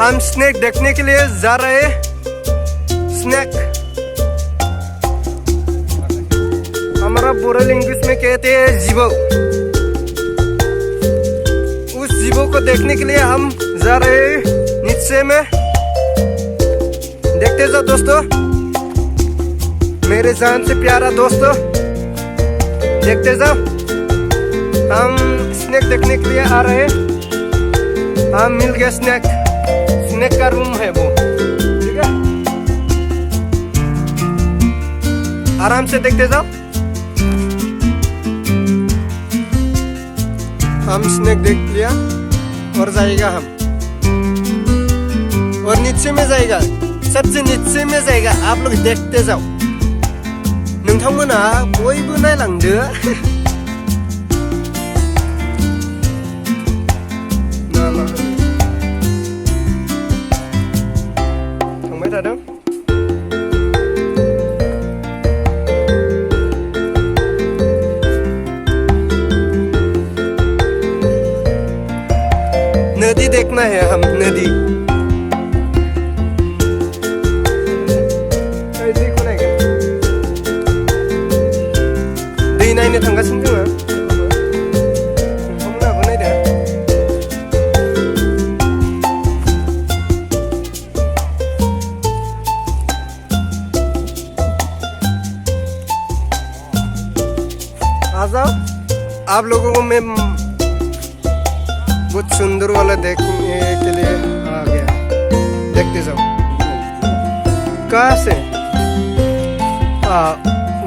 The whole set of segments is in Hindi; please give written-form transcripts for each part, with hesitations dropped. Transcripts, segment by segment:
हम स्नेक देखने के लिए जा रहे हैं। स्नेक हमारा बोरा लैंग्वेज में कहते हैं जीवो। उस जीवो को देखने के लिए हम जा रहे हैं नीचे में। देखते जाओ दोस्तों, मेरे जान से प्यारा दोस्तों, देखते जाओ। हम स्नेक देखने के लिए आ रहे हैं। हम मिल गया स्नेक। स्नेक का रूम है वो, ठीक है। आराम से देखते जाओ। हम स्नेक देख लिया और जाएगा हम, और नीचे में जाएगा, सबसे नीचे में जाएगा। आप लोग देखते जाओ। नोंथांमोना बयबो नायलांदो। थांबाय थादों। नदी देखना है हम, नदी। दै नायनो थांगासिनो जोङो। नोंथांमोनहाबो नायदो। आ जाओ, आप लोगों को मैं बहुत सुंदर वाला देखने के लिए आ गया। देखते जाओ। कहाँ से?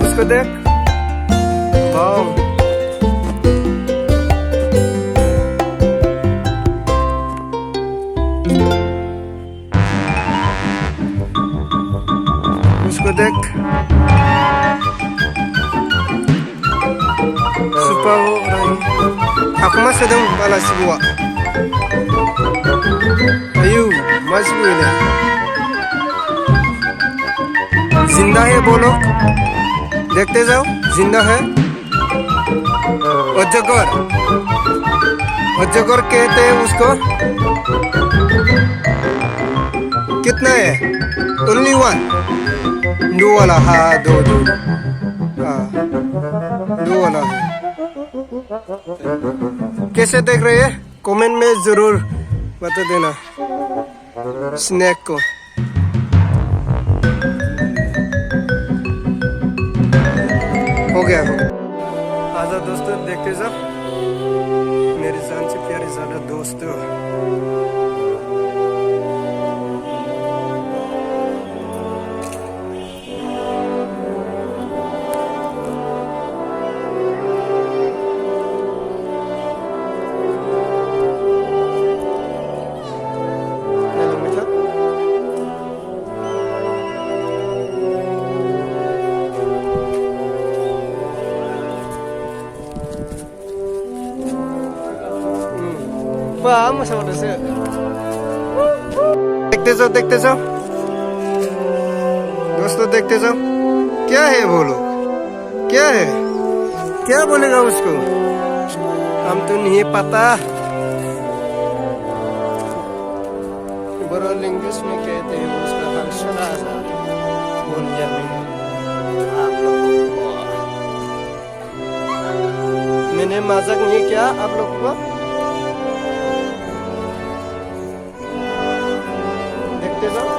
उसको देख। वाओ, उसको देख। Super Akuma sedang balas buah. Ayo, masih boleh. जिंदा है वो लोग, देखते जाओ। जिंदा है। अजगर, अजगर कहते हैं उसको। कितना है? Only one. दो वाला, हाँ दो, हाँ दो वाला है। कैसे देख रहे हैं? कमेंट में जरूर बता देना स्नेक को। हो गया। आजा दोस्तों, देखते जाओ। मेरी जान से प्यारे ज्यादा दोस्तों, vamos a ver। देखते जाओ दोस्तों, देखते जाओ। क्या है वो लोग? क्या है? क्या बोलेगा उसको? हम तो नहीं पता। बोरो लैंग्वेज में कहते हैं उसका हंसना बोल जाने। आप लोग मैंने मजाक नहीं किया आप लोग को। सब देखते जाओ।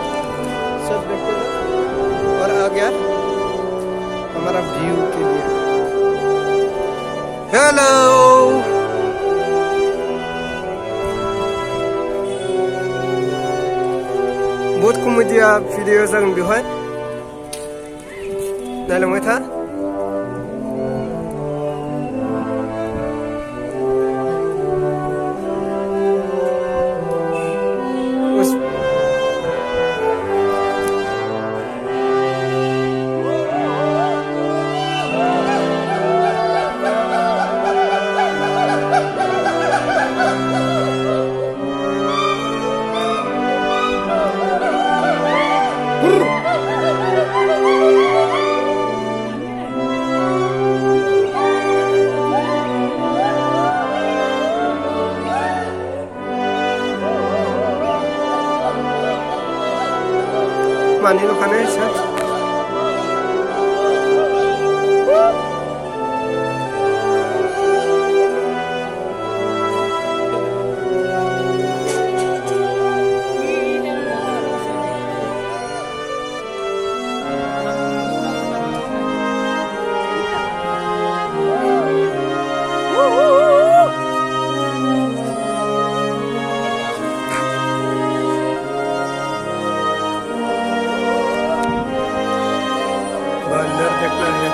और आ गया हमारा व्यू के लिए। हेलो, बहुत कमेडिया भिडिअ जागोन बेवहाय। नायलांबाय था। पानी दुकान है सर। बंदर देखना है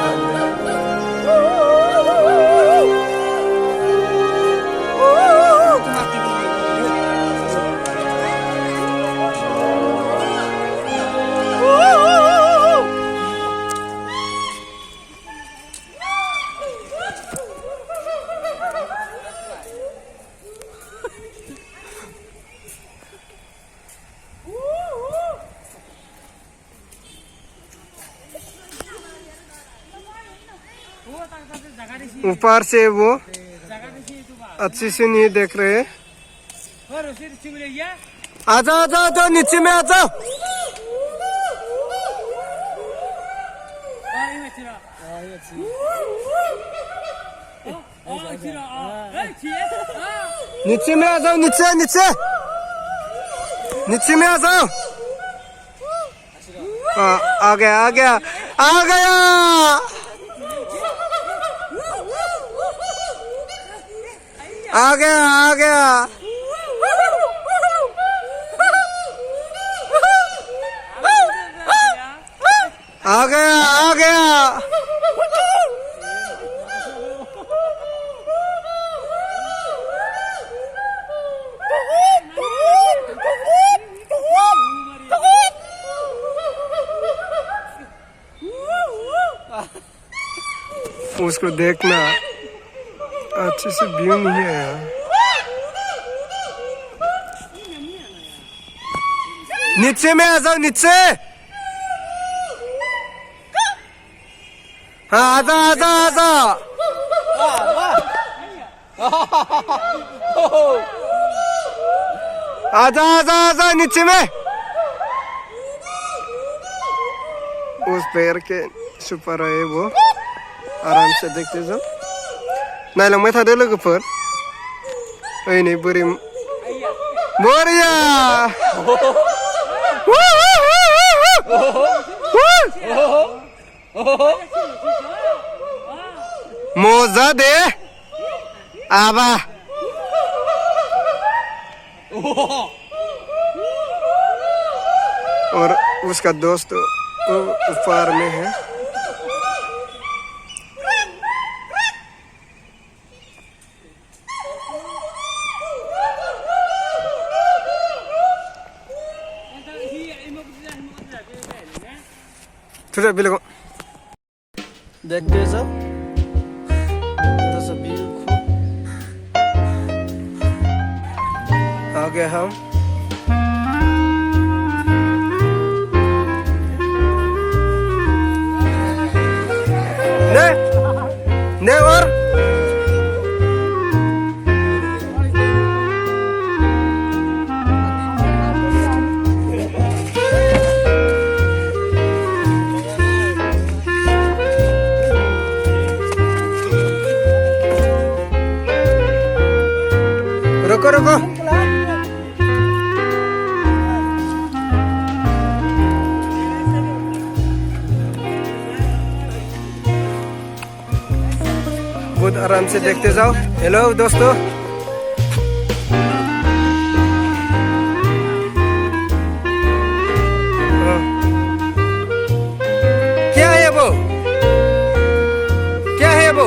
ऊपर से वो अच्छी से नहीं देख रहे। आजा आजा आजा नीचे में आजा। नीचे में आ जाओ, नीचे नीचे नीचे में आ जाओ। आ गया आ गया आ गया। आ गया आ गया। आ गया आ गया। उसको देखना अच्छे से व्यू नहीं है यार। नीचे में आ जाओ नीचे। हाँ आजा आजा आजा। आजा आजा आजा नीचे में। उस पैर के सुपर है वो, आराम से देखते जाओ। नायलांबाय थादो लोगोफोर। ओइ नै बोरै बरिया। मजा दे आबा। और उसका दोस्त ऊपर में है। थोड़ा बिल्कुल देखते सब तो सब व्यू आ गए हम। ने और रुको रुको। बहुत आराम से देखते जाओ। हेलो दोस्तों, क्या है वो, क्या है वो,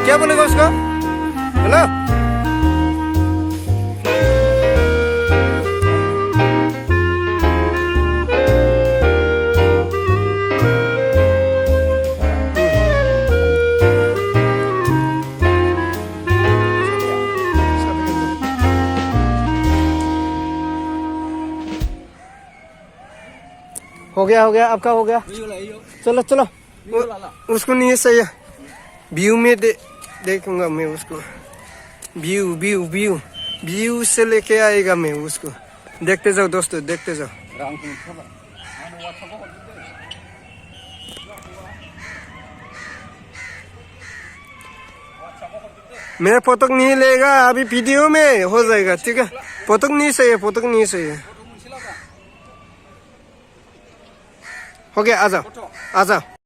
क्या बोलेगा उसको? हेलो हो गया आपका हो गया। चलो चलो उसको नहीं है सही है। व्यू में देखूंगा मैं उसको। व्यू व्यू व्यू व्यू से लेके आएगा मैं उसको। देखते जाओ दोस्तों, देखते जाओ। रां 좀 쳐봐. 나는 와 쳐봐 어딘데? मेरा फोटो नहीं लेगा अभी वीडियो में हो जाएगा ठीक है फोटो नहीं चाहिए फोटो नहीं चाहिए हो गया आजा आजा